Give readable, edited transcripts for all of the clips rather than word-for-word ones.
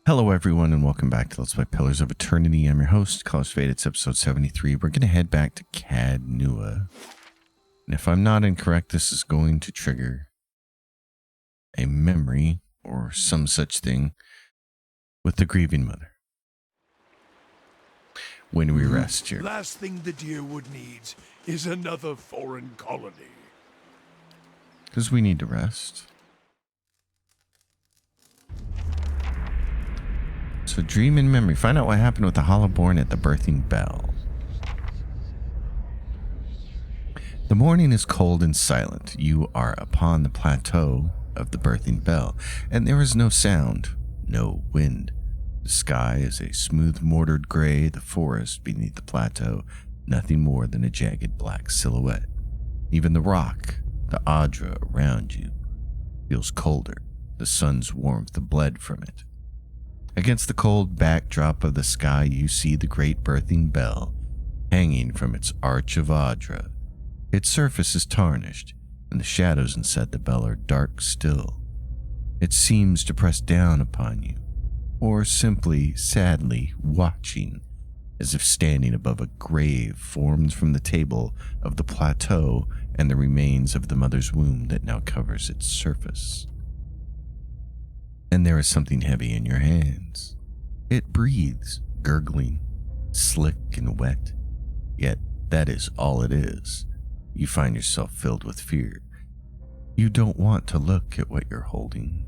Hello, everyone, and welcome back to Let's Play Pillars of Eternity. I'm your host, College Fade. It's episode 73. We're going to head back to Cadnua. And if I'm not incorrect, this is going to trigger a memory or some such thing with the grieving mother when we rest here. Last thing the Deerwood needs is another foreign colony. Because we need to rest. So dream and memory. Find out what happened with the Hollowborn at the birthing bell. The morning is cold and silent. You are upon the plateau of the birthing bell, and there is no sound, no wind. The sky is a smooth mortared gray, the forest beneath the plateau, nothing more than a jagged black silhouette. Even the rock, the Adra around you, feels colder. The sun's warmth bled from it. Against the cold backdrop of the sky, you see the great birthing bell hanging from its arch of Adra. Its surface is tarnished, and the shadows inside the bell are dark still. It seems to press down upon you, or simply sadly watching, as if standing above a grave formed from the table of the plateau and the remains of the mother's womb that now covers its surface. And there is something heavy in your hands. It breathes, gurgling, slick and wet. Yet that is all it is. You find yourself filled with fear. You don't want to look at what you're holding.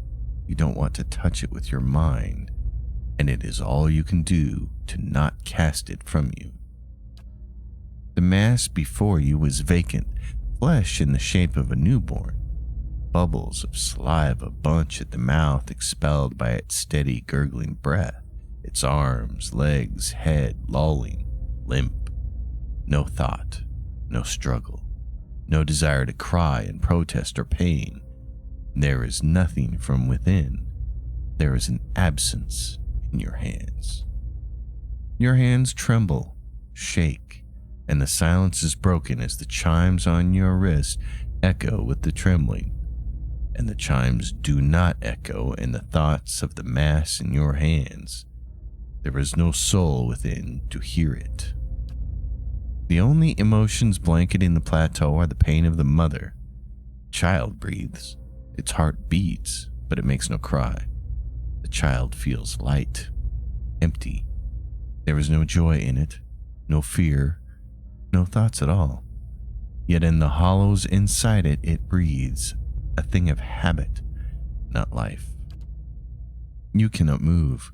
You don't want to touch it with your mind. And it is all you can do to not cast it from you. The mass before you is vacant, flesh in the shape of a newborn. Bubbles of saliva bunch at the mouth expelled by its steady gurgling breath, its arms, legs, head lolling, limp. No thought, no struggle, no desire to cry in protest or pain. There is nothing from within. There is an absence in your hands. Your hands tremble, shake, and the silence is broken as the chimes on your wrist echo with the trembling. And the chimes do not echo in the thoughts of the mass in your hands. There is no soul within to hear it. The only emotions blanketing the plateau are the pain of the mother. The child breathes. Its heart beats, but it makes no cry. The child feels light, empty. There is no joy in it, no fear, no thoughts at all. Yet in the hollows inside it, it breathes. A thing of habit, not life. You cannot move.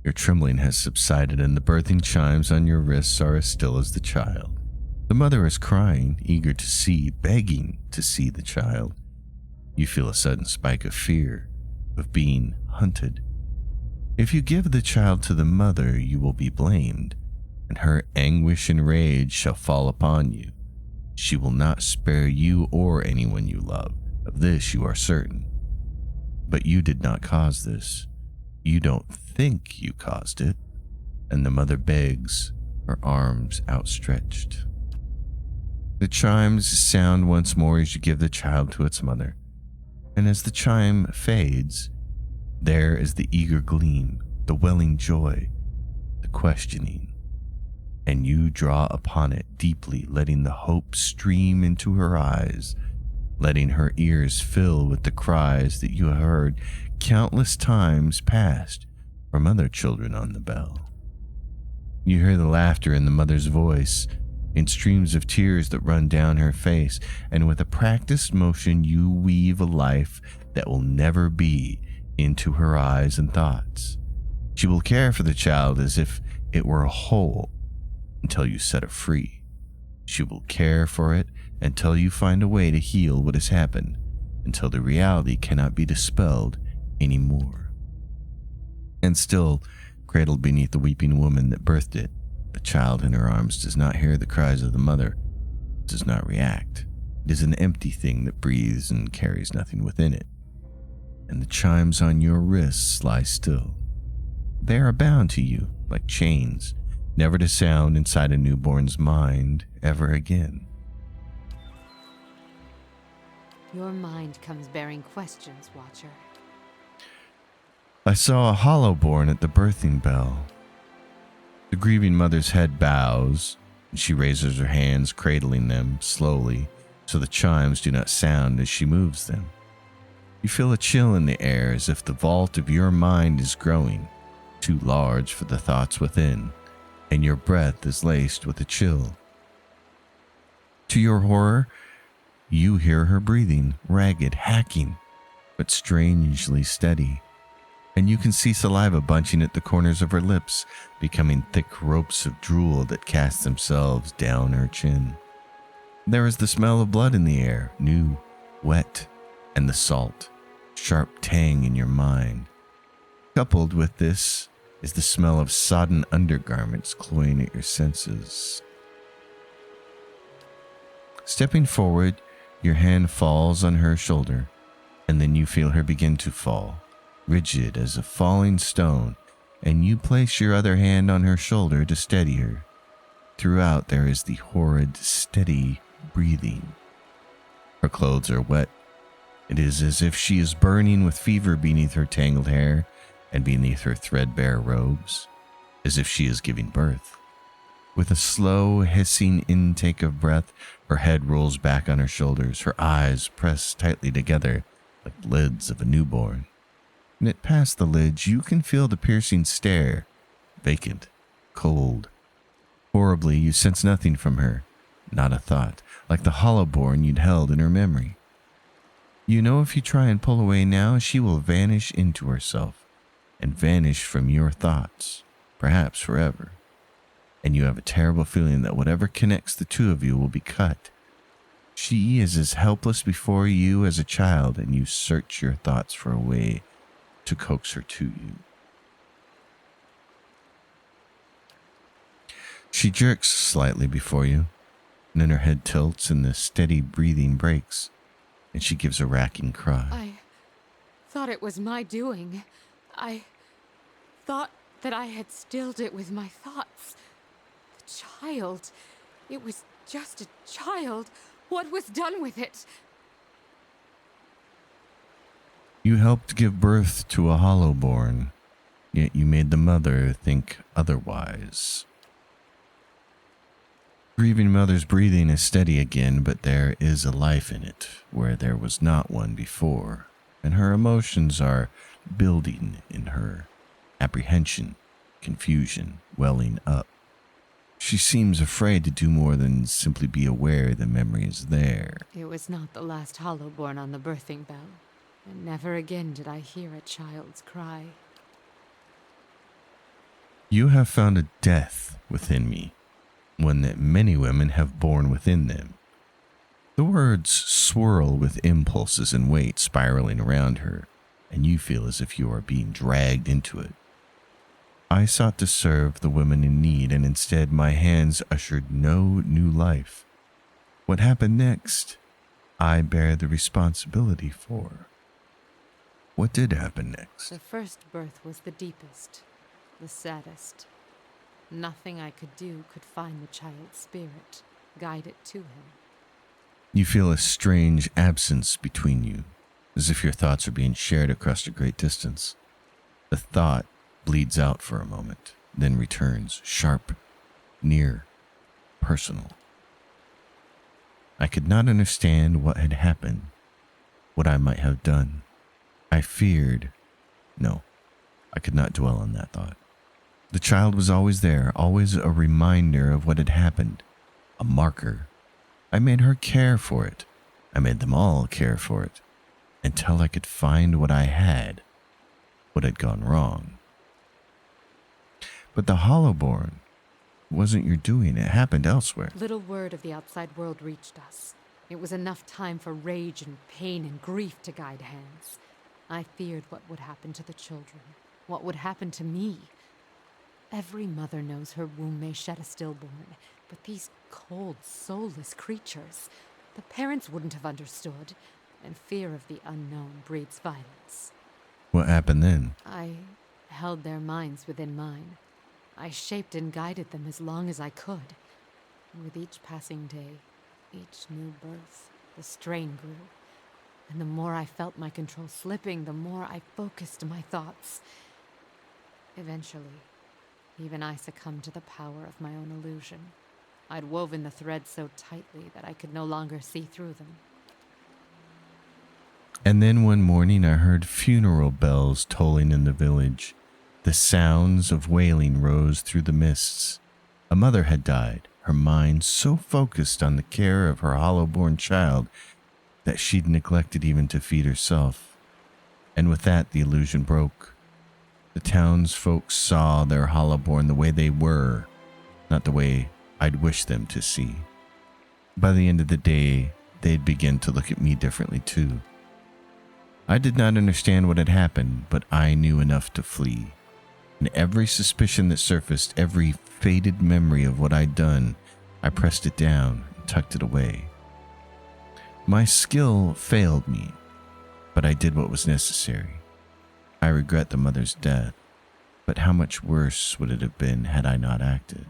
Your trembling has subsided and the birthing chimes on your wrists are as still as the child. The mother is crying, eager to see, begging to see the child. You feel a sudden spike of fear, of being hunted. If you give the child to the mother, you will be blamed, and her anguish and rage shall fall upon you. She will not spare you or anyone you love. Of this you are certain. But you did not cause this. You don't think you caused it. And the mother begs, her arms outstretched. The chimes sound once more as you give the child to its mother. And as the chime fades, there is the eager gleam, the welling joy, the questioning. And you draw upon it deeply, letting the hope stream into her eyes, letting her ears fill with the cries that you heard countless times past from other children on the bell. You hear the laughter in the mother's voice, in streams of tears that run down her face, and with a practiced motion you weave a life that will never be into her eyes and thoughts. She will care for the child as if it were a whole until you set it free. She will care for it until you find a way to heal what has happened, until the reality cannot be dispelled anymore. And still, cradled beneath the weeping woman that birthed it, the child in her arms does not hear the cries of the mother, does not react. It is an empty thing that breathes and carries nothing within it. And the chimes on your wrists lie still. They are bound to you like chains, never to sound inside a newborn's mind ever again. Your mind comes bearing questions, Watcher. I saw a hollow born at the birthing bell. The grieving mother's head bows, and she raises her hands, cradling them slowly so the chimes do not sound as she moves them. You feel a chill in the air as if the vault of your mind is growing, too large for the thoughts within, and your breath is laced with a chill. To your horror, you hear her breathing, ragged, hacking, but strangely steady. And you can see saliva bunching at the corners of her lips, becoming thick ropes of drool that cast themselves down her chin. There is the smell of blood in the air, new, wet, and the salt, sharp tang in your mind. Coupled with this is the smell of sodden undergarments cloying at your senses. Stepping forward, your hand falls on her shoulder, and then you feel her begin to fall, rigid as a falling stone, and you place your other hand on her shoulder to steady her. Throughout there is the horrid, steady breathing. Her clothes are wet. It is as if she is burning with fever beneath her tangled hair and beneath her threadbare robes, as if she is giving birth. With a slow, hissing intake of breath, her head rolls back on her shoulders, her eyes pressed tightly together like lids of a newborn. Knit past the lids, you can feel the piercing stare, vacant, cold. Horribly, you sense nothing from her, not a thought, like the hollow-born you'd held in her memory. You know if you try and pull away now, she will vanish into herself and vanish from your thoughts, perhaps forever. And you have a terrible feeling that whatever connects the two of you will be cut. She is as helpless before you as a child, and you search your thoughts for a way to coax her to you. She jerks slightly before you, and then her head tilts and the steady breathing breaks, and she gives a racking cry. I thought it was my doing. I thought that I had stilled it with my thoughts. The child. It was just a child. What was done with it? You helped give birth to a hollow-born, yet you made the mother think otherwise. Grieving mother's breathing is steady again, but there is a life in it where there was not one before, and her emotions are building in her, apprehension, confusion welling up. She seems afraid to do more than simply be aware the memory is there. It was not the last hollow born on the birthing bell, and never again did I hear a child's cry. You have found a death within me, one that many women have borne within them. The words swirl with impulses and weight spiraling around her, and you feel as if you are being dragged into it. I sought to serve the women in need, and instead my hands ushered no new life. What happened next, I bear the responsibility for. What did happen next? The first birth was the deepest, the saddest. Nothing I could do could find the child's spirit, guide it to him. You feel a strange absence between you, as if your thoughts are being shared across a great distance. The thought bleeds out for a moment, then returns, sharp, near, personal. I could not understand what had happened, what I might have done. I feared. No, I could not dwell on that thought. The child was always there, always a reminder of what had happened, a marker. I made her care for it. I made them all care for it, until I could find what I had, what had gone wrong. But the Hollowborn wasn't your doing. It happened elsewhere. Little word of the outside world reached us. It was enough time for rage and pain and grief to guide hands. I feared what would happen to the children, what would happen to me. Every mother knows her womb may shed a stillborn, but these cold, soulless creatures, the parents wouldn't have understood, and fear of the unknown breeds violence. What happened then? I held their minds within mine. I shaped and guided them as long as I could. And with each passing day, each new birth, the strain grew. And the more I felt my control slipping, the more I focused my thoughts. Eventually, even I succumbed to the power of my own illusion. I'd woven the threads so tightly that I could no longer see through them. And then one morning I heard funeral bells tolling in the village. The sounds of wailing rose through the mists. A mother had died, her mind so focused on the care of her hollow-born child that she'd neglected even to feed herself. And with that, the illusion broke. The townsfolk saw their hollow-born the way they were, not the way I'd wish them to see. By the end of the day, they'd begin to look at me differently too. I did not understand what had happened, but I knew enough to flee. And every suspicion that surfaced, every faded memory of what I'd done, I pressed it down and tucked it away. My skill failed me, but I did what was necessary. I regret the mother's death, but how much worse would it have been had I not acted?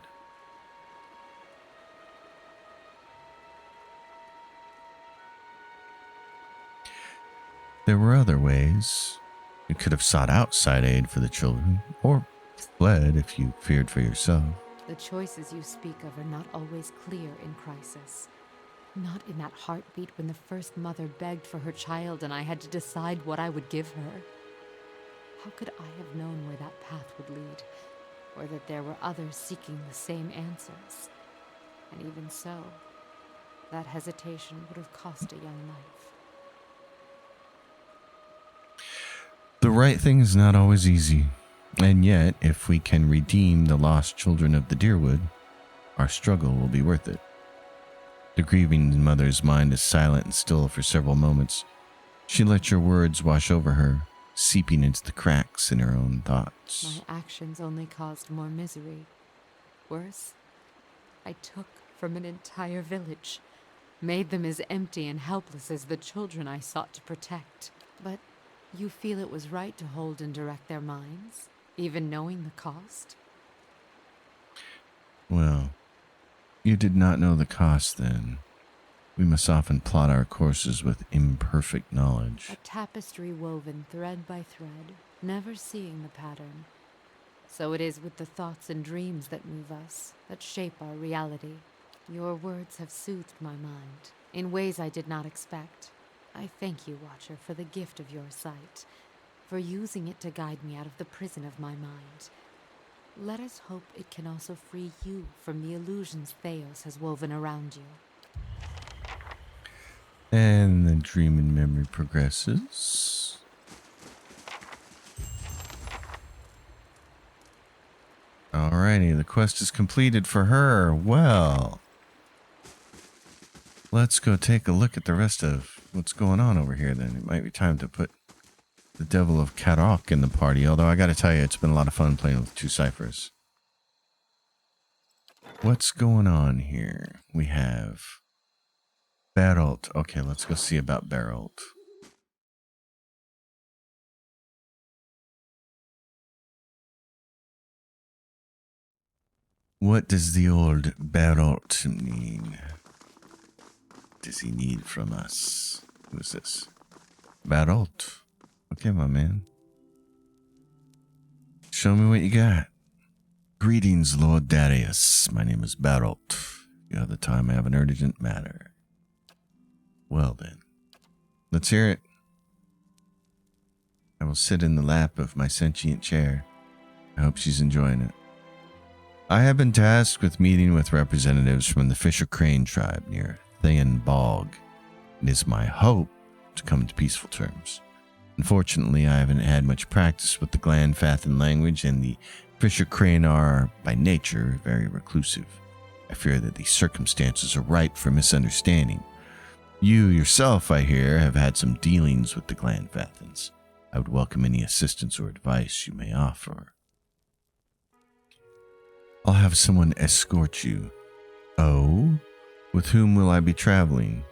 There were other ways. You could have sought outside aid for the children, or fled if you feared for yourself. The choices you speak of are not always clear in crisis. Not in that heartbeat when the first mother begged for her child and I had to decide what I would give her. How could I have known where that path would lead, or that there were others seeking the same answers? And even so, that hesitation would have cost a young life. The right thing is not always easy, and yet, if we can redeem the lost children of the Deerwood, our struggle will be worth it. The grieving mother's mind is silent and still for several moments. She lets your words wash over her, seeping into the cracks in her own thoughts. My actions only caused more misery. Worse, I took from an entire village, made them as empty and helpless as the children I sought to protect. But you feel it was right to hold and direct their minds, even knowing the cost? Well, you did not know the cost then. We must often plot our courses with imperfect knowledge. A tapestry woven thread by thread, never seeing the pattern. So it is with the thoughts and dreams that move us, that shape our reality. Your words have soothed my mind, in ways I did not expect. I thank you, Watcher, for the gift of your sight, for using it to guide me out of the prison of my mind. Let us hope it can also free you from the illusions Theos has woven around you. And the dream and memory progresses. Alrighty, the quest is completed for her. Well, let's go take a look at the rest of what's going on over here then. It might be time to put the Devil of Karok in the party, although I gotta tell you, it's been a lot of fun playing with two ciphers. What's going on here? We have Berolt. Okay, let's go see about Berolt. What does the old Berolt mean? What does he need from us? Who is this? Berolt. Okay, my man. Show me what you got. Greetings, Lord Darius. My name is Berolt. You have the time, I have an urgent matter. Well then, let's hear it. I will sit in the lap of my sentient chair. I hope she's enjoying it. I have been tasked with meeting with representatives from the Fisher Crane tribe near Thayan Bog. It is my hope to come to peaceful terms. Unfortunately, I haven't had much practice with the Glanfathan language, and the Fisher Crane are, by nature, very reclusive. I fear that the circumstances are ripe for misunderstanding. You yourself, I hear, have had some dealings with the Glanfathans. I would welcome any assistance or advice you may offer. I'll have someone escort you. Oh? With whom will I be traveling?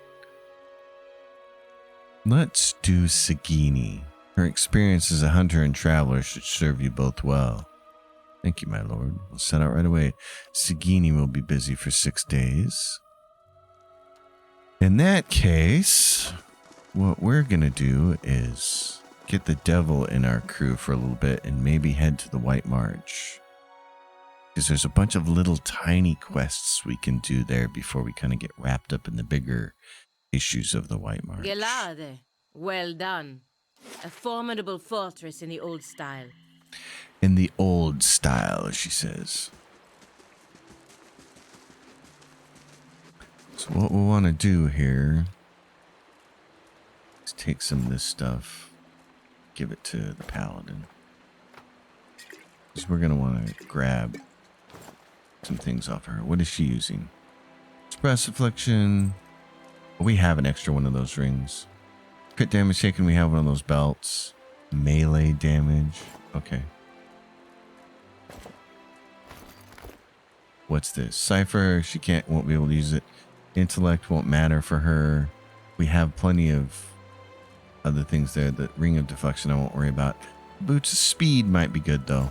Let's do Sagini. Her experience as a hunter and traveler should serve you both well. Thank you, my lord. We'll set out right away. Sagini will be busy for 6 days. In that case, what we're going to do is get the devil in our crew for a little bit and maybe head to the White March. Because there's a bunch of little tiny quests we can do there before we kind of get wrapped up in the bigger issues of the White March. Gelade. Well done. A formidable fortress in the old style. In the old style, she says. So what we want to do here is take some of this stuff, give it to the paladin. Because we're going to want to grab some things off her. What is she using? Suppress affliction. We have an extra one of those rings. Crit damage taken, we have one of those belts. Melee damage. Okay. What's this? Cipher. She won't be able to use it. Intellect won't matter for her. We have plenty of other things there. The ring of deflection I won't worry about. Boots of speed might be good though.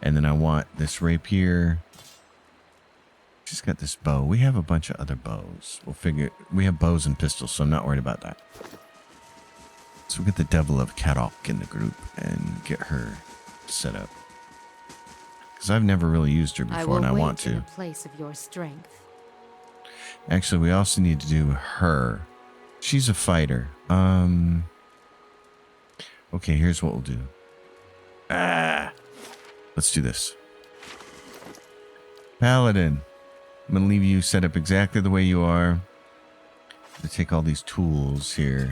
And then I want this rapier. She's got this bow. We have a bunch of other bows. We'll figure. We have bows and pistols, so I'm not worried about that. So we'll get the Devil of Kadok in the group and get her set up. Because I've never really used her before, and I want to. In the place of your strength. Actually, we also need to do her. She's a fighter. Okay, here's what we'll do. Let's do this. Paladin. I'm going to leave you set up exactly the way you are. I'm going to take all these tools here.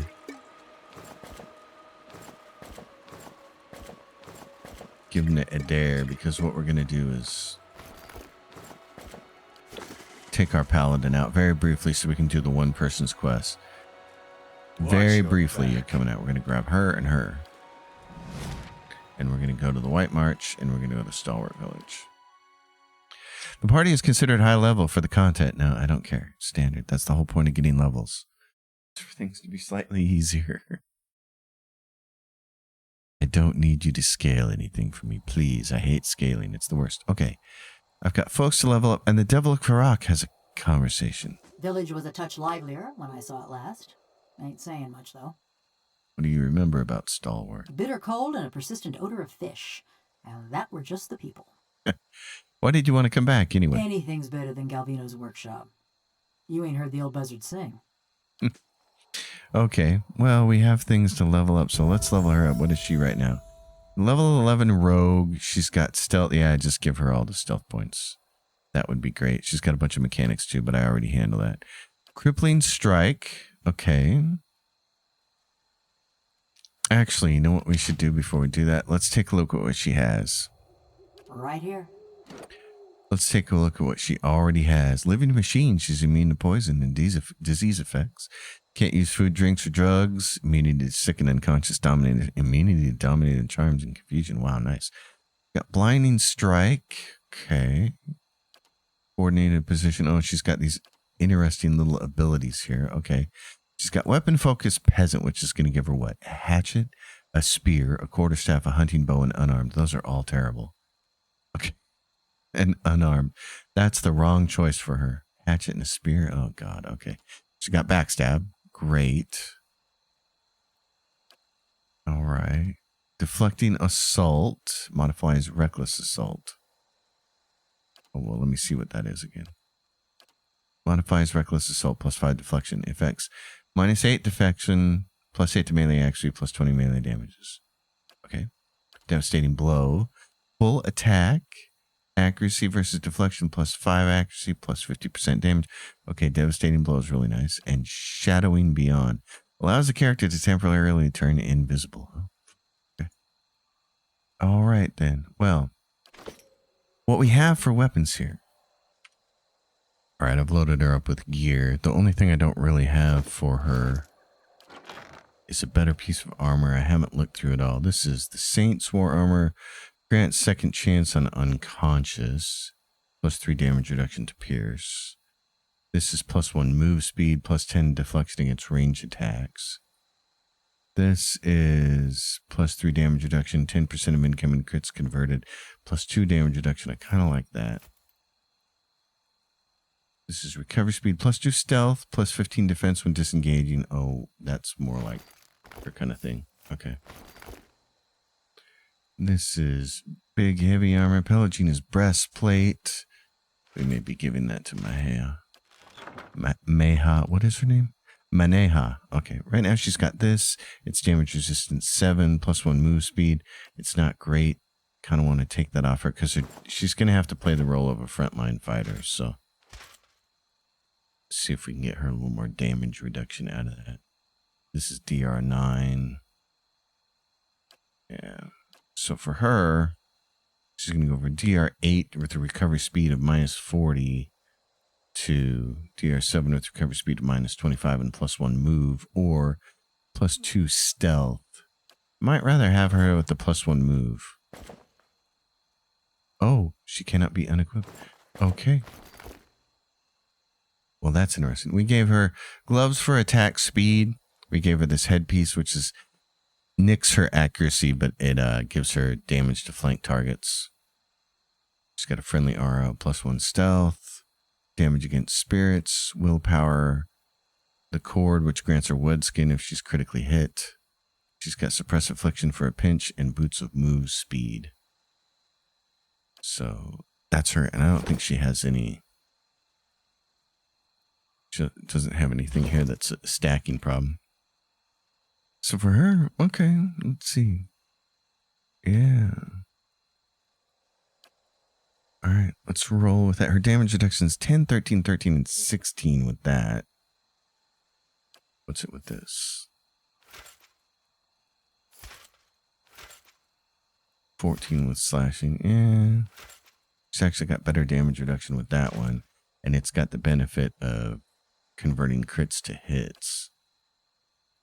Give them to Adair, because what we're going to do is take our paladin out very briefly so we can do the one person's quest. Very briefly, you're coming out. We're going to grab her and her. And we're going to go to the White March, and we're going to go to Stalwart Village. The party is considered high level for the content. No, I don't care. Standard. That's the whole point of getting levels. For things to be slightly easier. I don't need you to scale anything for me, please. I hate scaling. It's the worst. Okay. I've got folks to level up, and the Devil of Karak has a conversation. Village was a touch livelier when I saw it last. Ain't saying much, though. What do you remember about Stalwart? Bitter cold and a persistent odor of fish. And that were just the people. Why did you want to come back anyway? Anything's better than Galvino's workshop. You ain't heard the old buzzard sing. Okay, well, we have things to level up, so let's level her up. What is she right now? Level 11 rogue. She's got stealth. Yeah, just give her all the stealth points. That would be great. She's got a bunch of mechanics too, but I already handle that. Crippling strike. Okay. Actually, you know what we should do before we do that? Let's take a look at what she has. Right here. Let's take a look at what she already has. Living machine. She's immune to poison and disease effects. Can't use food, drinks, or drugs. Immunity to sick and unconscious. Immunity to dominated charms and confusion. Wow, nice. Got blinding strike. Okay. Coordinated position. Oh, she's got these interesting little abilities here. Okay. She's got weapon focus peasant, which is going to give her what? A hatchet, a spear, a quarterstaff, a hunting bow, and unarmed. Those are all terrible. Okay. And unarmed. That's the wrong choice for her. Hatchet and a spear. Oh, God. Okay. She got backstab. Great. All right. Deflecting assault modifies reckless assault. Oh, well, let me see what that is again. Modifies reckless assault plus 5 deflection effects. -8 deflection, +8 to melee accuracy, +20 melee damages. Okay. Devastating blow. Full attack. Accuracy versus deflection, +5 accuracy, +50% damage. Okay, devastating blow is really nice. And shadowing beyond. Allows the character to temporarily turn invisible. Okay. All right, then. Well, what we have for weapons here. All right, I've loaded her up with gear. The only thing I don't really have for her is a better piece of armor. I haven't looked through it all. This is the Saints War Armor. Grants second chance on unconscious. +3 damage reduction to pierce. This is +1 move speed, +10 deflection against range attacks. This is +3 damage reduction, 10% of incoming crits converted, +2 damage reduction. I kind of like that. This is recovery speed plus 2 stealth, plus 15 defense when disengaging. Oh, that's more like her kind of thing. Okay. This is big, heavy armor. Pelagina's breastplate. We may be giving that to Mahea. Meha. What is her name? Maneha. Okay. Right now she's got this. It's damage resistance 7, plus 1 move speed. It's not great. Kind of want to take that off her because she's going to have to play the role of a frontline fighter. So see if we can get her a little more damage reduction out of that. This is DR9. Yeah. So for her, she's going to go over DR8 with a recovery speed of minus 40 to DR7 with recovery speed of minus 25 and plus 1 move, or plus 2 stealth. Might rather have her with the plus 1 move. Oh, she cannot be unequipped. Okay. Well, that's interesting. We gave her gloves for attack speed. We gave her this headpiece, which is nicks her accuracy, but it gives her damage to flank targets. She's got a friendly aura, plus 1 stealth, damage against spirits, willpower, the cord, which grants her wood skin if she's critically hit. She's got suppress affliction for a pinch and boots of move speed. So that's her, and I don't think she has any. She doesn't have anything here that's a stacking problem. So for her, okay, let's see. Yeah. All right, let's roll with that. Her damage reduction is 10, 13, 13, and 16 with that. What's it with this? 14 with slashing. Yeah. She's actually got better damage reduction with that one. And it's got the benefit of converting crits to hits.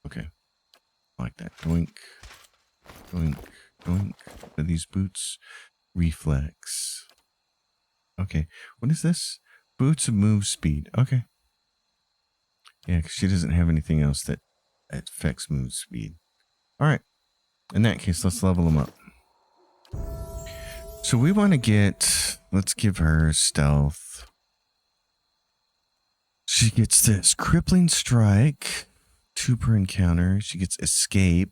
Okay. I like that. Doink. Doink. Doink. For these boots. Reflex. Okay. What is this? Boots of move speed. Okay. Yeah, because she doesn't have anything else that affects move speed. All right. In that case, let's level them up. So we want to get, let's give her stealth. She gets this crippling strike, 2 per encounter. She gets escape,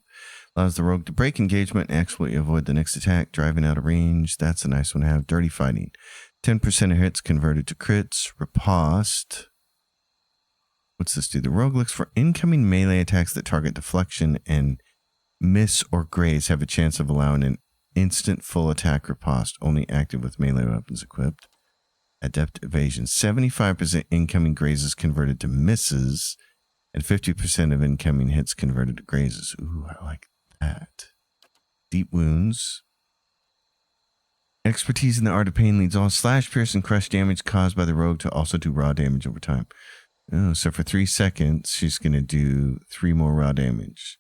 allows the rogue to break engagement and exploit avoid the next attack, driving out of range. That's a nice one to have. Dirty fighting, 10% of hits converted to crits. Riposte. What's this do? The rogue looks for incoming melee attacks that target deflection, and miss or graze have a chance of allowing an instant full attack riposte, only active with melee weapons equipped. Adept evasion, 75% incoming grazes converted to misses, and 50% of incoming hits converted to grazes. Ooh, I like that. Deep wounds. Expertise in the art of pain leads all slash, pierce, and crush damage caused by the rogue to also do raw damage over time. Oh, so for 3 seconds, she's going to do 3 more raw damage.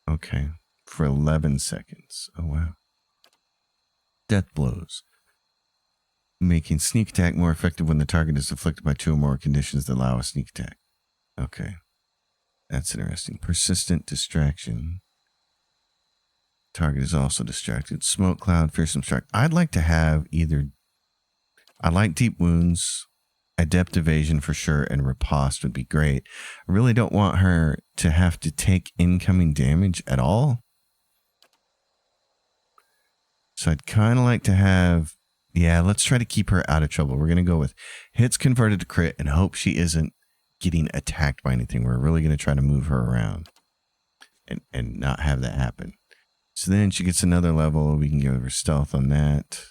Okay. For 11 seconds. Oh, wow. Death blows. Making sneak attack more effective when the target is afflicted by 2 or more conditions that allow a sneak attack. Okay. That's interesting. Persistent distraction. Target is also distracted. Smoke cloud, fearsome strike. I'd like to have either... I like deep wounds. Adept evasion for sure, and riposte would be great. I really don't want her to have to take incoming damage at all. So I'd kind of like to have, yeah, let's try to keep her out of trouble. We're going to go with hits converted to crit and hope she isn't getting attacked by anything. We're really going to try to move her around and not have that happen. So then she gets another level. We can give her stealth on that.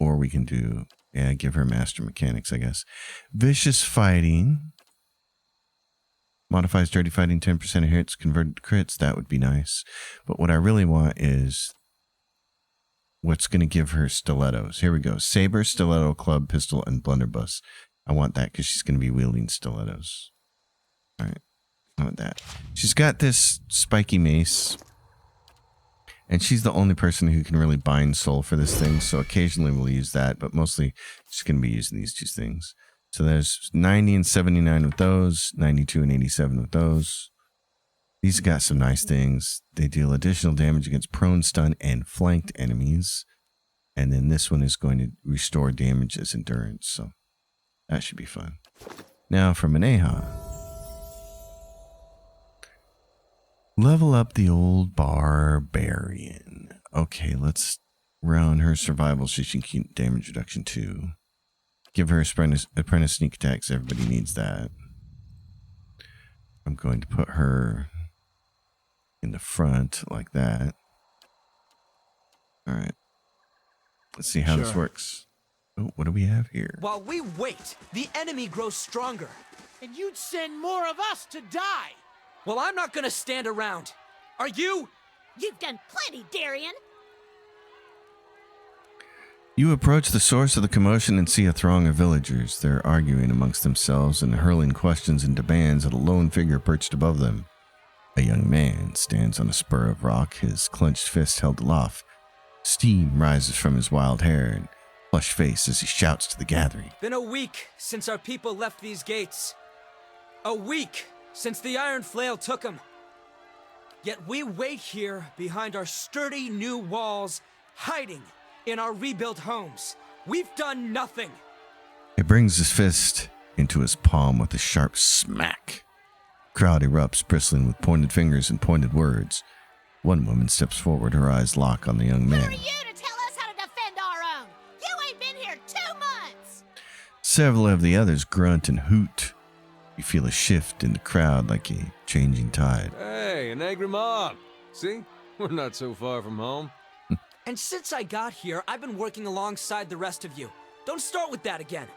Or we can do, yeah, give her master mechanics, I guess. Vicious fighting. Modifies dirty fighting 10% of hits converted to crits. That would be nice. But what I really want is what's going to give her stilettos. Here we go. Saber, stiletto, club, pistol, and blunderbuss. I want that because she's going to be wielding stilettos. All right. I want that. She's got this spiky mace. And she's the only person who can really bind soul for this thing. So occasionally we'll use that. But mostly she's going to be using these 2 things. So there's 90 and 79 with those. 92 and 87 with those. These got some nice things. They deal additional damage against prone, stun, and flanked enemies. And then this one is going to restore damage as endurance. So That should be fun. Now for Maneha. Level up the old barbarian. Okay, let's round her survival so she can keep damage reduction too. Give her apprentice sneak attacks. Everybody needs that. I'm going to put her in the front like that. All right. Let's see how this works. Oh, what do we have here? While we wait, the enemy grows stronger. And you'd send more of us to die. Well, I'm not gonna stand around. Are you? You've done plenty, Darian. You approach the source of the commotion and see a throng of villagers. They're arguing amongst themselves and hurling questions and demands at a lone figure perched above them. A young man stands on a spur of rock, his clenched fist held aloft. Steam rises from his wild hair and flushed face as he shouts to the gathering. Been a week since our people left these gates. A week since the Iron Flail took them. Yet we wait here behind our sturdy new walls, hiding in our rebuilt homes. We've done nothing. He brings his fist into his palm with a sharp smack. Crowd erupts, bristling with pointed fingers and pointed words. One woman steps forward, her eyes lock on the young Who are man. you to tell us how to defend our own? You ain't been here 2 months. Several of the others grunt and hoot. You feel a shift in the crowd like a changing tide. Hey, an angry mob. See? We're not so far from home. And since I got here, I've been working alongside the rest of you. Don't start with that again.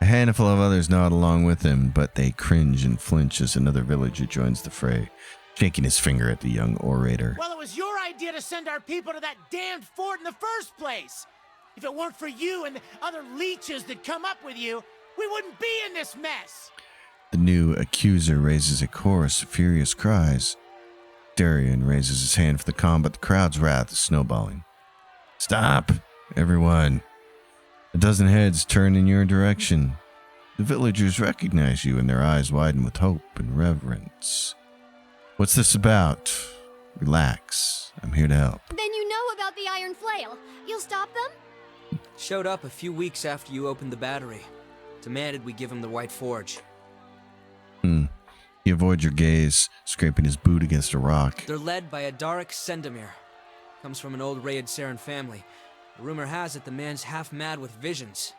A handful of others nod along with him, but they cringe and flinch as another villager joins the fray, shaking his finger at the young orator. Well, it was your idea to send our people to that damned fort in the first place. If it weren't for you and the other leeches that come up with you, we wouldn't be in this mess. The new accuser raises a chorus of furious cries. Darian raises his hand for the calm, but the crowd's wrath is snowballing. Stop, everyone. A dozen heads turn in your direction. The villagers recognize you and their eyes widen with hope and reverence. What's this about? Relax. I'm here to help. Then you know about the Iron Flail. You'll stop them? Showed up a few weeks after you opened the battery. Demanded we give him the White Forge. He avoids your gaze, scraping his boot against a rock. They're led by a Darek Sendamir. Comes from an old Raid Saren family. The rumor has it the man's half mad with visions.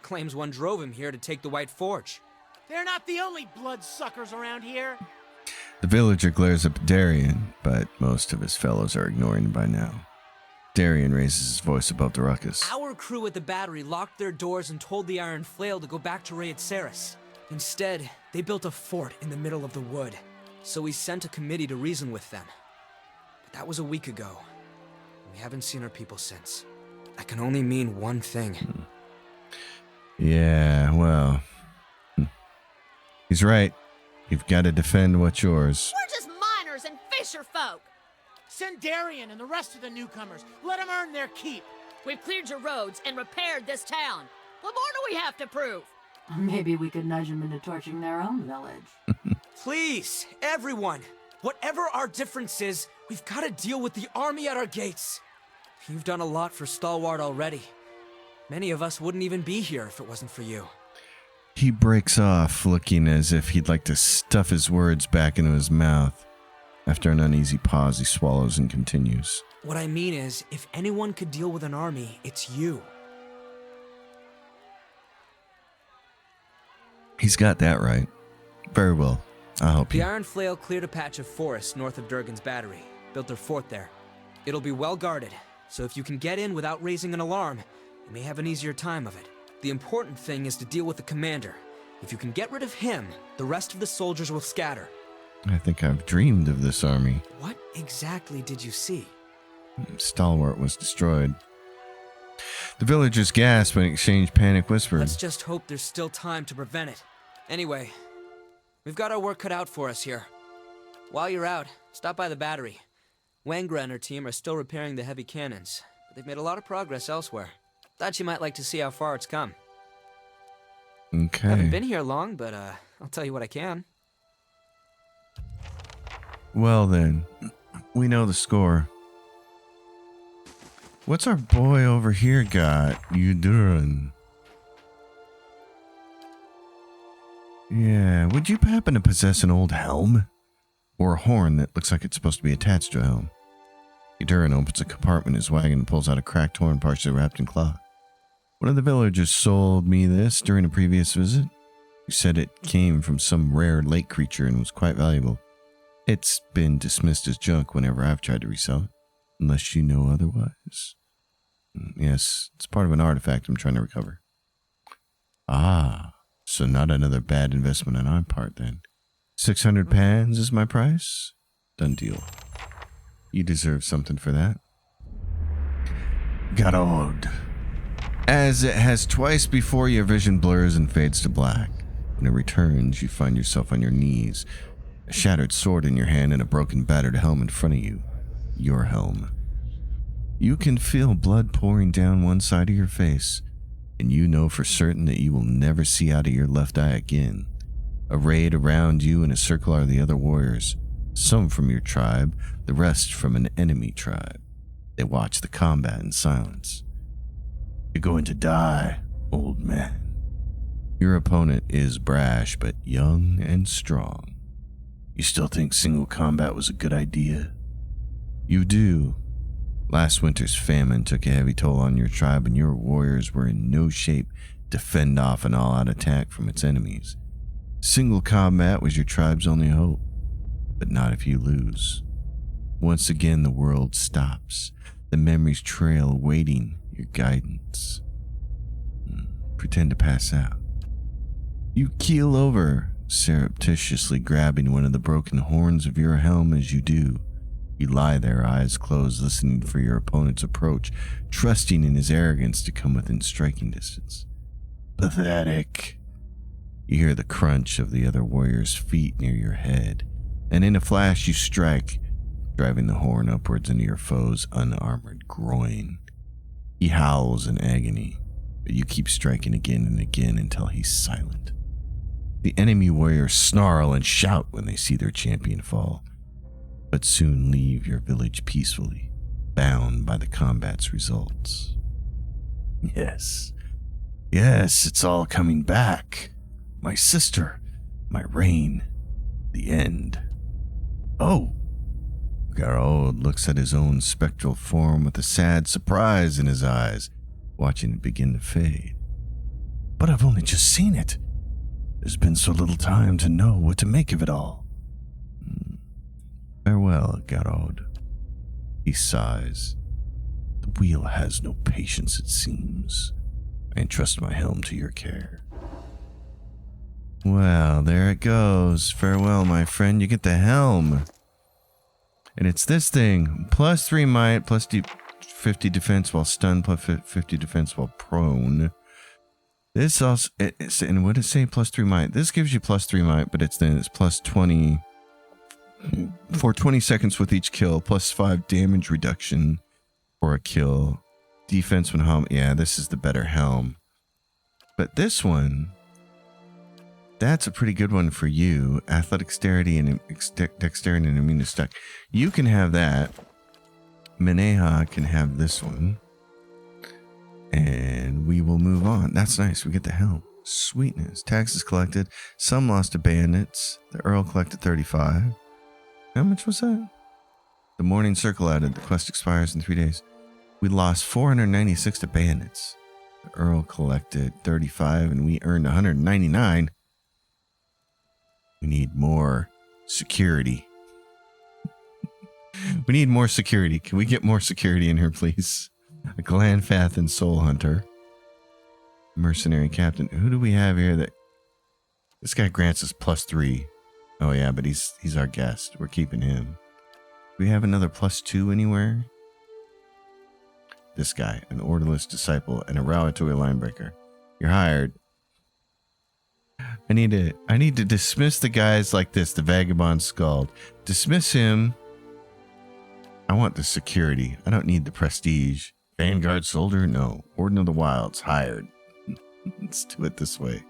Claims one drove him here to take the White Forge. They're not the only bloodsuckers around here. The villager glares up at Darian, but most of his fellows are ignoring him by now. Darian raises his voice above the ruckus. Our crew at the battery locked their doors and told the Iron Flail to go back to Raid Saris. Instead, they built a fort in the middle of the wood. So we sent a committee to reason with them. But that was a week ago. We haven't seen our people since. That can only mean one thing. Yeah, well, he's right. You've got to defend what's yours. We're just miners and fisher folk. Send Darian and the rest of the newcomers. Let them earn their keep. We've cleared your roads and repaired this town. What more do we have to prove? Maybe we could nudge them into torching their own village. Please, everyone, whatever our difference is, we've got to deal with the army at our gates. You've done a lot for Stalwart already. Many of us wouldn't even be here if it wasn't for you. He breaks off, looking as if he'd like to stuff his words back into his mouth. After an uneasy pause, he swallows and continues. What I mean is, if anyone could deal with an army, it's you. He's got that right. Very well. I'll help The you. Iron Flail cleared a patch of forest north of Durgan's battery, built their fort there. It'll be well guarded, so if you can get in without raising an alarm, you may have an easier time of it. The important thing is to deal with the commander. If you can get rid of him, the rest of the soldiers will scatter. I think I've dreamed of this army. What exactly did you see? Stalwart was destroyed. The villagers gasped and exchanged panic whispers. Let's just hope there's still time to prevent it. Anyway, we've got our work cut out for us here. While you're out, stop by the battery. Wangra and her team are still repairing the heavy cannons, but they've made a lot of progress elsewhere. Thought you might like to see how far it's come. Okay. Haven't been here long, but I'll tell you what I can. Well then, we know the score. What's our boy over here got? You doing? Yeah, would you happen to possess an old helm? Or a horn that looks like it's supposed to be attached to a helm? Durin opens a compartment in his wagon and pulls out a cracked horn partially wrapped in cloth. One of the villagers sold me this during a previous visit. He said it came from some rare lake creature and was quite valuable. It's been dismissed as junk whenever I've tried to resell it, unless you know otherwise. Yes, it's part of an artifact I'm trying to recover. Ah, so not another bad investment on our part then. 600 pans is my price? Done deal. You deserve something for that. Avowed. As it has twice before, your vision blurs and fades to black. When it returns, you find yourself on your knees, a shattered sword in your hand and a broken, battered helm in front of you. Your helm. You can feel blood pouring down one side of your face, and you know for certain that you will never see out of your left eye again. Arrayed around you in a circle are the other warriors, some from your tribe, the rest from an enemy tribe. They watch the combat in silence. You're going to die, old man. Your opponent is brash, but young and strong. You still think single combat was a good idea? You do. Last winter's famine took a heavy toll on your tribe, and your warriors were in no shape to fend off an all-out attack from its enemies. Single combat was your tribe's only hope, but not if you lose. Once again, the world stops. The memories trail, awaiting your guidance. Pretend to pass out. You keel over, surreptitiously grabbing one of the broken horns of your helm as you do. You lie there, eyes closed, listening for your opponent's approach, trusting in his arrogance to come within striking distance. Pathetic. You hear the crunch of the other warrior's feet near your head, and in a flash you strike, driving the horn upwards into your foe's unarmored groin. He howls in agony, but you keep striking again and again until he's silent. The enemy warriors snarl and shout when they see their champion fall, but soon leave your village peacefully, bound by the combat's results. Yes, it's all coming back. My sister, my reign, the end. Oh! Avowed looks at his own spectral form with a sad surprise in his eyes, watching it begin to fade. But I've only just seen it. There's been so little time to know what to make of it all. Farewell, Avowed. He sighs. The wheel has no patience, it seems. I entrust my helm to your care. Well, there it goes. Farewell, my friend. You get the helm. And it's this thing. Plus 3 might, plus 50 defense while stunned, plus 50 defense while prone. This also, and what did it say? Plus 3 might. This gives you plus 3 might, but it's plus 20 for 20 seconds with each kill, plus 5 damage reduction for a kill. Defense when helm. Yeah, this is the better helm. But this one, that's a pretty good one for you. Athletic dexterity and dexterity and immune to stuck. You can have that. Mineha can have this one. And we will move on. That's nice. We get the helm. Sweetness. Taxes collected. Some lost to bandits. The Earl collected 35. How much was that? The morning circle added. The quest expires in 3 days. We lost 496 to bandits. The Earl collected 35 and we earned 199. We need more security. We need more security. Can we get more security in here, please? A Glanfath and Soul Hunter. Mercenary Captain. Who do we have here that... This guy grants us plus 3. Oh yeah, but he's our guest. We're keeping him. Do we have another plus 2 anywhere? This guy. An Orderless Disciple and a Ralatui Linebreaker. You're hired. I need to dismiss the guys like this, the Vagabond Scald. Dismiss him. I want the security. I don't need the prestige. Vanguard Soldier? No. Warden of the Wilds. Hired. Let's do it this way.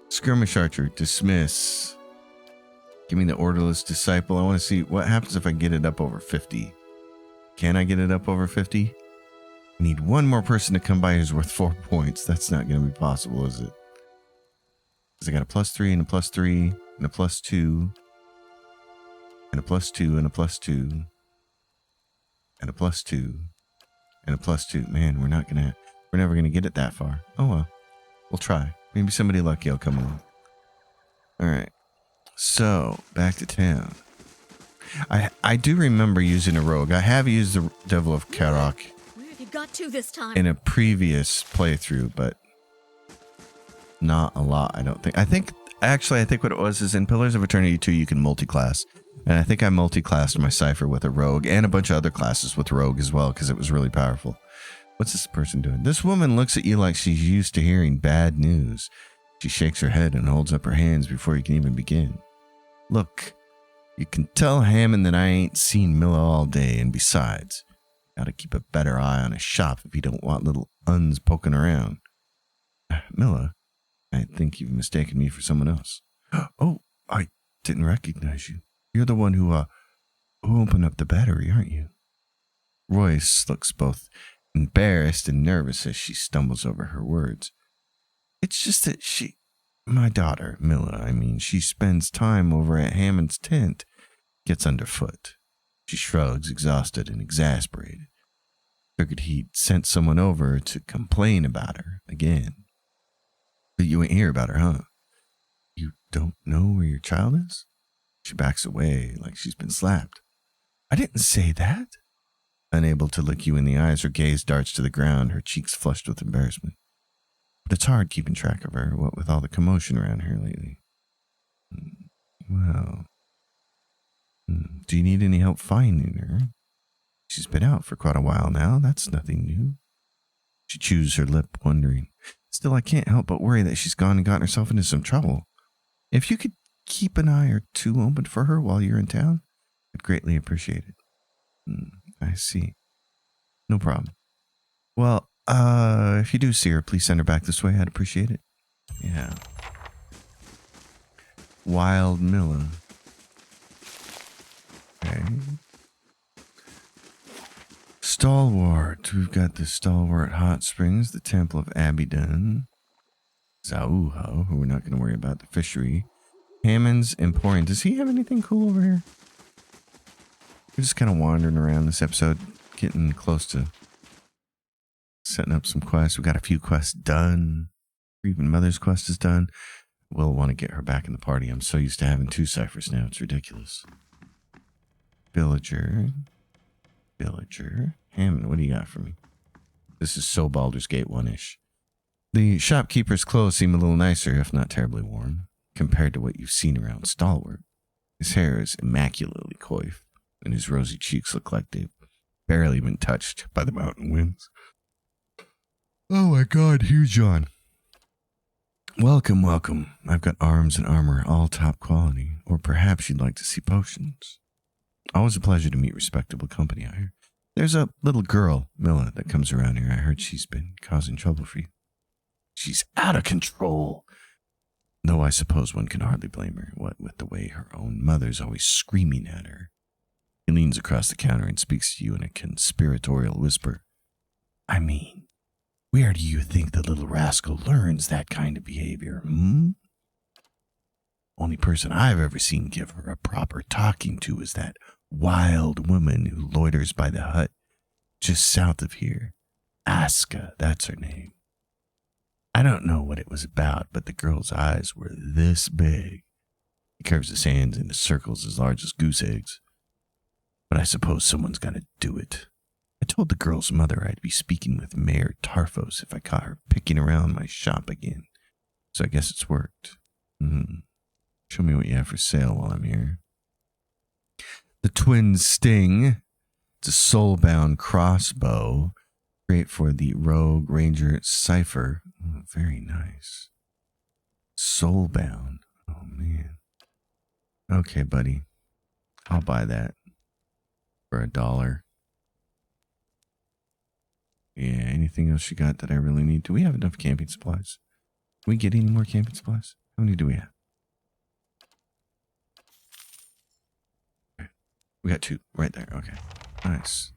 Skirmish Archer. Dismiss. Give me the Orderless Disciple. I want to see what happens if I get it up over 50. Can I get it up over 50? I need one more person to come by who's worth 4 points. That's not going to be possible, is it? Because I got a +3 and a +3 and a +2 and a +2 and a +2 and a +2 and a +2. Man, we're never gonna get it that far. Oh well, we'll try. Maybe somebody lucky will come along. All right. So back to town. I do remember using a rogue. I have used the Devil of Karok Where have you got to this time? in a previous playthrough, but not a lot, I don't think. I think what it was is in Pillars of Eternity 2, you can multi-class. And I think I multi-classed my Cipher with a rogue and a bunch of other classes with rogue as well because it was really powerful. What's this person doing? This woman looks at you like she's used to hearing bad news. She shakes her head and holds up her hands before you can even begin. Look, you can tell Hammond that I ain't seen Milla all day, and besides, gotta keep a better eye on his shop if you don't want little uns poking around. Milla, I think you've mistaken me for someone else. Oh, I didn't recognize you. You're the one who opened up the battery, aren't you? Royce looks both embarrassed and nervous as she stumbles over her words. It's just that my daughter, Milla, she spends time over at Hammond's tent, gets underfoot. She shrugs, exhausted and exasperated. Figured he'd sent someone over to complain about her again. But you ain't hear about her, huh? You don't know where your child is? She backs away like she's been slapped. I didn't say that. Unable to look you in the eyes, her gaze darts to the ground, her cheeks flushed with embarrassment. But it's hard keeping track of her, what with all the commotion around here lately. Well, do you need any help finding her? She's been out for quite a while now. That's nothing new. She chews her lip, wondering. Still, I can't help but worry that she's gone and gotten herself into some trouble. If you could keep an eye or two open for her while you're in town, I'd greatly appreciate it. I see. No problem. Well, if you do see her, please send her back this way. I'd appreciate it. Yeah. Wild Milla. Okay. Stalwart. We've got the Stalwart Hot Springs, the Temple of Abidan, Zauha, who we're not going to worry about, the fishery, Hammond's Emporium. Does he have anything cool over here? We're just kind of wandering around this episode, getting close to setting up some quests. We got a few quests done. Even Mother's quest is done. We'll want to get her back in the party. I'm so used to having 2 ciphers now. It's ridiculous. Villager. Hammond, what do you got for me? This is so Baldur's Gate 1-ish. The shopkeeper's clothes seem a little nicer, if not terribly worn, compared to what you've seen around Stalwart. His hair is immaculately coiffed, and his rosy cheeks look like they've barely been touched by the mountain winds. Oh my God, Hugh John. Welcome. I've got arms and armor, all top quality. Or perhaps you'd like to see potions. Always a pleasure to meet respectable company, I hear. There's a little girl, Milla, that comes around here. I heard she's been causing trouble for you. She's out of control. Though I suppose one can hardly blame her, what with the way her own mother's always screaming at her. He leans across the counter and speaks to you in a conspiratorial whisper. Where do you think the little rascal learns that kind of behavior, Only person I've ever seen give her a proper talking to is that wild woman who loiters by the hut just south of here. Aska, that's her name. I don't know what it was about, but the girl's eyes were this big. He curves his hands into circles as large as goose eggs. But I suppose someone's got to do it. I told the girl's mother I'd be speaking with Mayor Tarfos if I caught her picking around my shop again. So I guess it's worked. Show me what you have for sale while I'm here. The Twin Sting. It's a soul-bound crossbow. Great for the Rogue Ranger Cipher. Oh, very nice. Soul-bound. Oh, man. Okay, buddy. I'll buy that for $1. Yeah, anything else you got that I really need? Do we have enough camping supplies? Can we get any more camping supplies? How many do we have? Okay. We got 2 right there. Okay. Nice.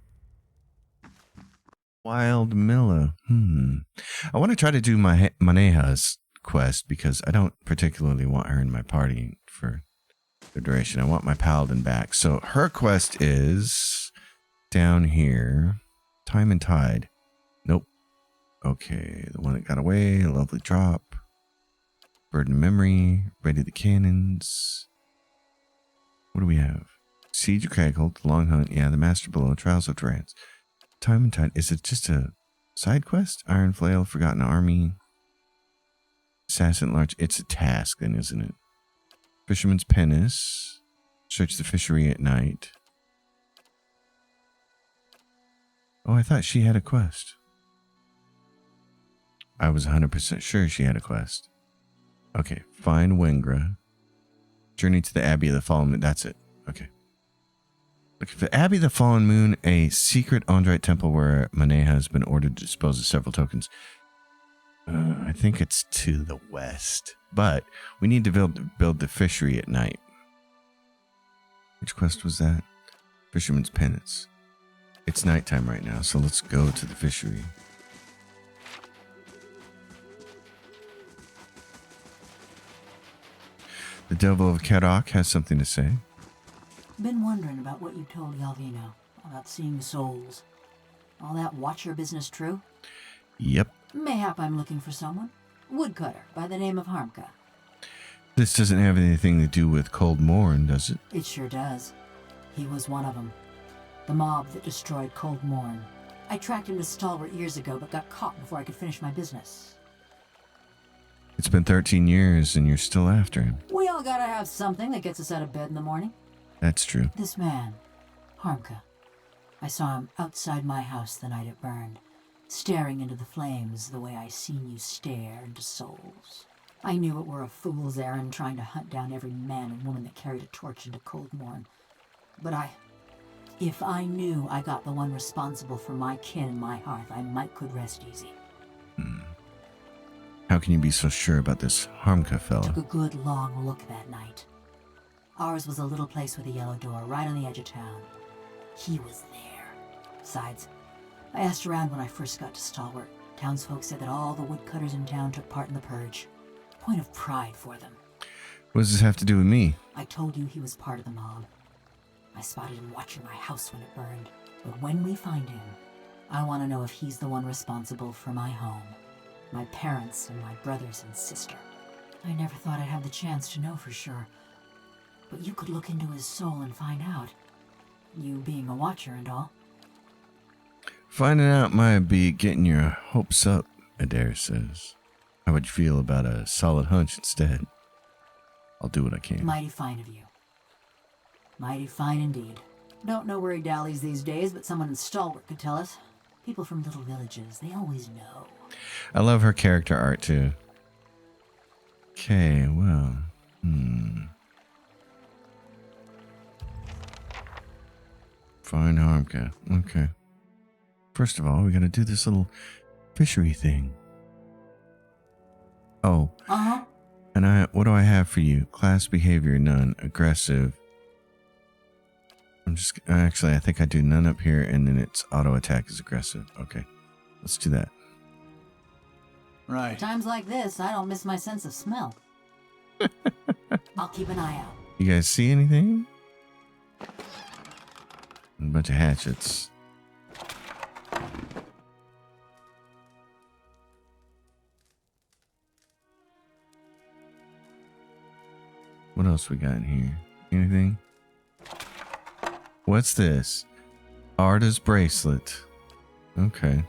Wild Milla. I want to try to do my Maneja's quest because I don't particularly want her in my party for the duration. I want my paladin back. So her quest is down here. Time and Tide. Nope. Okay, the one that got away. Lovely drop. Burden of Memory. Ready the Cannons. What do we have? Siege of Cragholt, The Long Hunt. Yeah, the Master Below. Trials of Durance. Time and Tide. Is it just a side quest? Iron Flail, Forgotten Army. Assassin Large. It's a task then, isn't it? Fisherman's Penance. Search the fishery at night. Oh, I thought she had a quest. I was 100% sure she had a quest. Okay, find Wengra. Journey to the Abbey of the Fallen Moon. That's it. Okay. Look, the Abbey of the Fallen Moon, a secret Andrite temple where Maneha has been ordered to dispose of several tokens. I think it's to the west. But we need to build the fishery at night. Which quest was that? Fisherman's Penance. It's nighttime right now, so let's go to the fishery. The Devil of Kadok has something to say. Been wondering about what you told Yalvino about seeing souls. All that Watcher business true? Yep. Mayhap I'm looking for someone. Woodcutter by the name of Harmka. This doesn't have anything to do with Cold Morn, does it? It sure does. He was one of them. The mob that destroyed Cold Morn. I tracked him to Stalwart years ago, but got caught before I could finish my business. It's been 13 years and you're still after him. We all gotta have something that gets us out of bed in the morning. That's true. This man, Harmka. I saw him outside my house the night it burned, staring into the flames the way I seen you stare into souls. I knew it were a fool's errand trying to hunt down every man and woman that carried a torch into Cold Morn. But if I knew I got the one responsible for my kin and my hearth, I could rest easy. How can you be so sure about this Harmka fella? Took a good long look that night. Ours was a little place with a yellow door right on the edge of town. He was there. Besides, I asked around when I first got to Stalwart. Townsfolk said that all the woodcutters in town took part in the purge. Point of pride for them. What does this have to do with me? I told you he was part of the mob. I spotted him watching my house when it burned. But when we find him, I want to know if he's the one responsible for my home, my parents, and my brothers and sister. I never thought I'd have the chance to know for sure. But you could look into his soul and find out. You being a watcher and all. Finding out might be getting your hopes up, Adair says. How would you feel about a solid hunch instead? I'll do what I can. Mighty fine of you. Mighty fine indeed. Don't know where he dallies these days, but someone in Stalwart could tell us. People from little villages, they always know. I love her character art too. Okay, well, Find Harmka. Okay. First of all, we gotta do this little fishery thing. Oh. Uh-huh. And what do I have for you? Class behavior, none. Aggressive. Actually, I think I do none up here, and then its auto attack is aggressive. Okay. Let's do that. Right. Times like this, I don't miss my sense of smell. I'll keep an eye out. You guys see anything? A bunch of hatchets. What else we got in here? Anything? What's this? Arda's bracelet. Okay.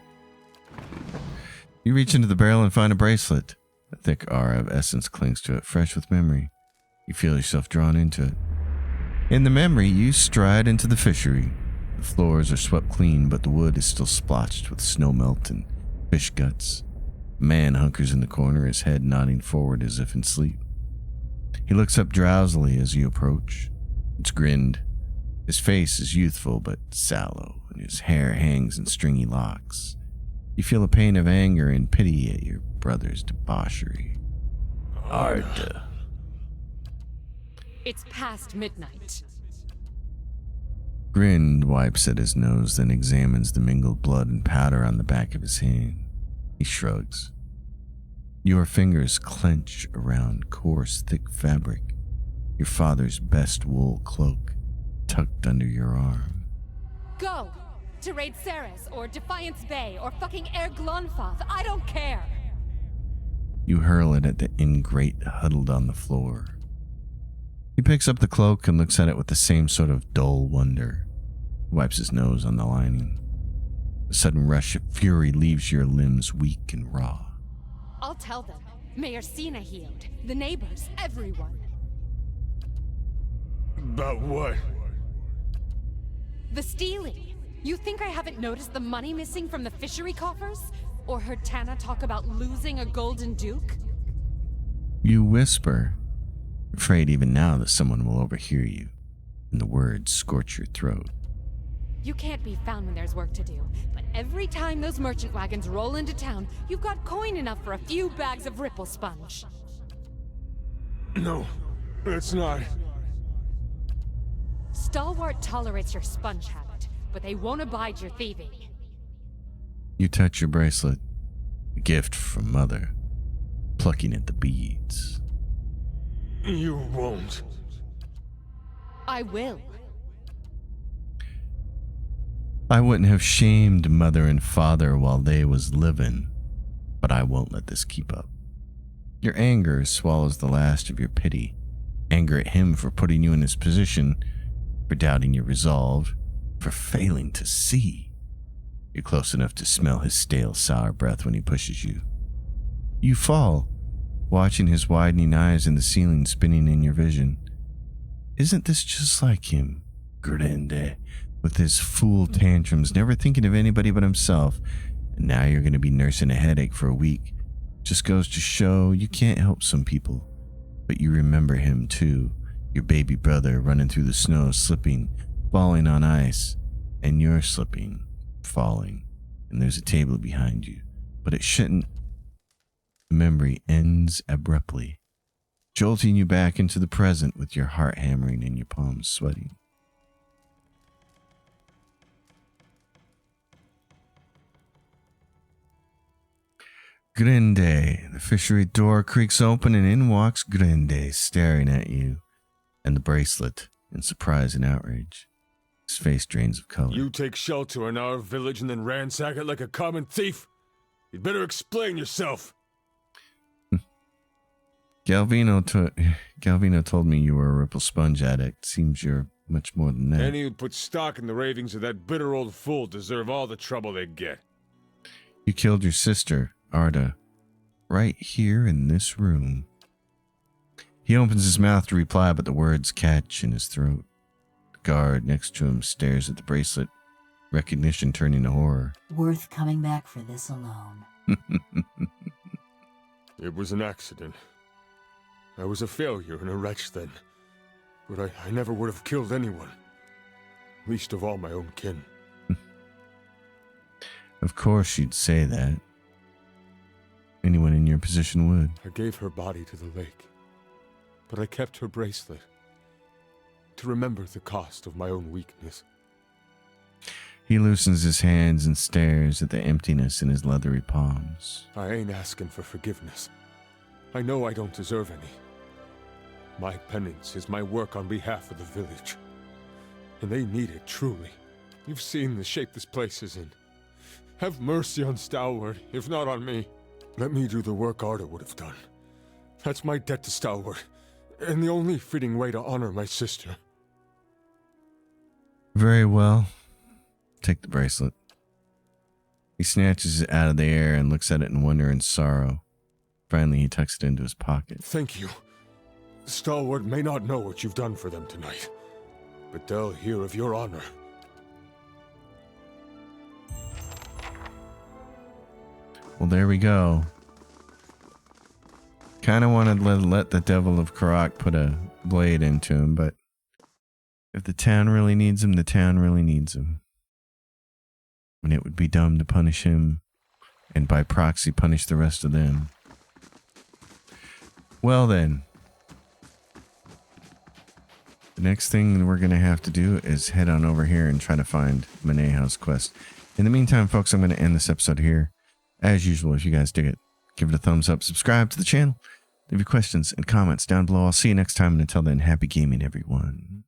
You reach into the barrel and find a bracelet. A thick aura of essence clings to it, fresh with memory. You feel yourself drawn into it. In the memory, you stride into the fishery. The floors are swept clean, but the wood is still splotched with snow melt and fish guts. A man hunkers in the corner, his head nodding forward as if in sleep. He looks up drowsily as you approach. It's grinned. His face is youthful but sallow, and his hair hangs in stringy locks. You feel a pain of anger and pity at your brother's debauchery. Arda. It's past midnight. Grinned wipes at his nose, then examines the mingled blood and powder on the back of his hand. He shrugs. Your fingers clench around coarse, thick fabric, your father's best wool cloak tucked under your arm. Go! To raid Ceres, or Defiance Bay, or fucking Air Glunfoth, I don't care! You hurl it at the ingrate huddled on the floor. He picks up the cloak and looks at it with the same sort of dull wonder. He wipes his nose on the lining. A sudden rush of fury leaves your limbs weak and raw. I'll tell them. Mayor Cena healed. The neighbors, everyone. About what? The stealing. You think I haven't noticed the money missing from the fishery coffers? Or heard Tana talk about losing a golden duke? You whisper, afraid even now that someone will overhear you, and the words scorch your throat. You can't be found when there's work to do, but every time those merchant wagons roll into town, you've got coin enough for a few bags of ripple sponge. No, it's not. Stalwart tolerates your sponge habit, but they won't abide your thieving. You touch your bracelet, a gift from Mother, plucking at the beads. You won't. I will. I wouldn't have shamed Mother and Father while they was living, but I won't let this keep up. Your anger swallows the last of your pity. Anger at him for putting you in this position, for doubting your resolve, for failing to see. You're close enough to smell his stale, sour breath when he pushes you. You fall, watching his widening eyes in the ceiling spinning in your vision. Isn't this just like him, Grande? With his fool tantrums, never thinking of anybody but himself, and now you're going to be nursing a headache for a week. Just goes to show you can't help some people, but you remember him too, your baby brother running through the snow, slipping, falling on ice, and you're slipping, falling, and there's a table behind you, but it shouldn't. The memory ends abruptly, jolting you back into the present with your heart hammering and your palms sweating. Grande. The fishery door creaks open and in walks Grande, staring at you and the bracelet in surprise and outrage. His face drains of color. You take shelter in our village and then ransack it like a common thief? You'd better explain yourself. Galvino told me you were a Ripple Sponge addict. Seems you're much more than that. Any who put stock in the ravings of that bitter old fool deserve all the trouble they get. You killed your sister, Arda, right here in this room. He opens his mouth to reply, but the words catch in his throat. The guard next to him stares at the bracelet, recognition turning to horror. Worth coming back for this alone. It was an accident. I was a failure and a wretch then. But I never would have killed anyone. Least of all my own kin. Of course you'd say that. Anyone in your position would. I gave her body to the lake. But I kept her bracelet. To remember the cost of my own weakness. He loosens his hands and stares at the emptiness in his leathery palms. I ain't asking for forgiveness. I know I don't deserve any. My penance is my work on behalf of the village. And they need it, truly. You've seen the shape this place is in. Have mercy on Stalwart, if not on me. Let me do the work Arda would have done. That's my debt to Stalwart, and the only fitting way to honor my sister. Very well. Take the bracelet. He snatches it out of the air and looks at it in wonder and sorrow. Finally, he tucks it into his pocket. Thank you. Stalwart may not know what you've done for them tonight, but they'll hear of your honor. Well, there we go. Kind of wanted to let the Devil of Karak put a blade into him, but if the town really needs him, the town really needs him. And it would be dumb to punish him, and by proxy punish the rest of them. Well then. The next thing we're going to have to do is head on over here and try to find Maneha's quest. In the meantime, folks, I'm going to end this episode here. As usual, if you guys dig it, give it a thumbs up, subscribe to the channel, leave your questions and comments down below. I'll see you next time, and until then, happy gaming, everyone.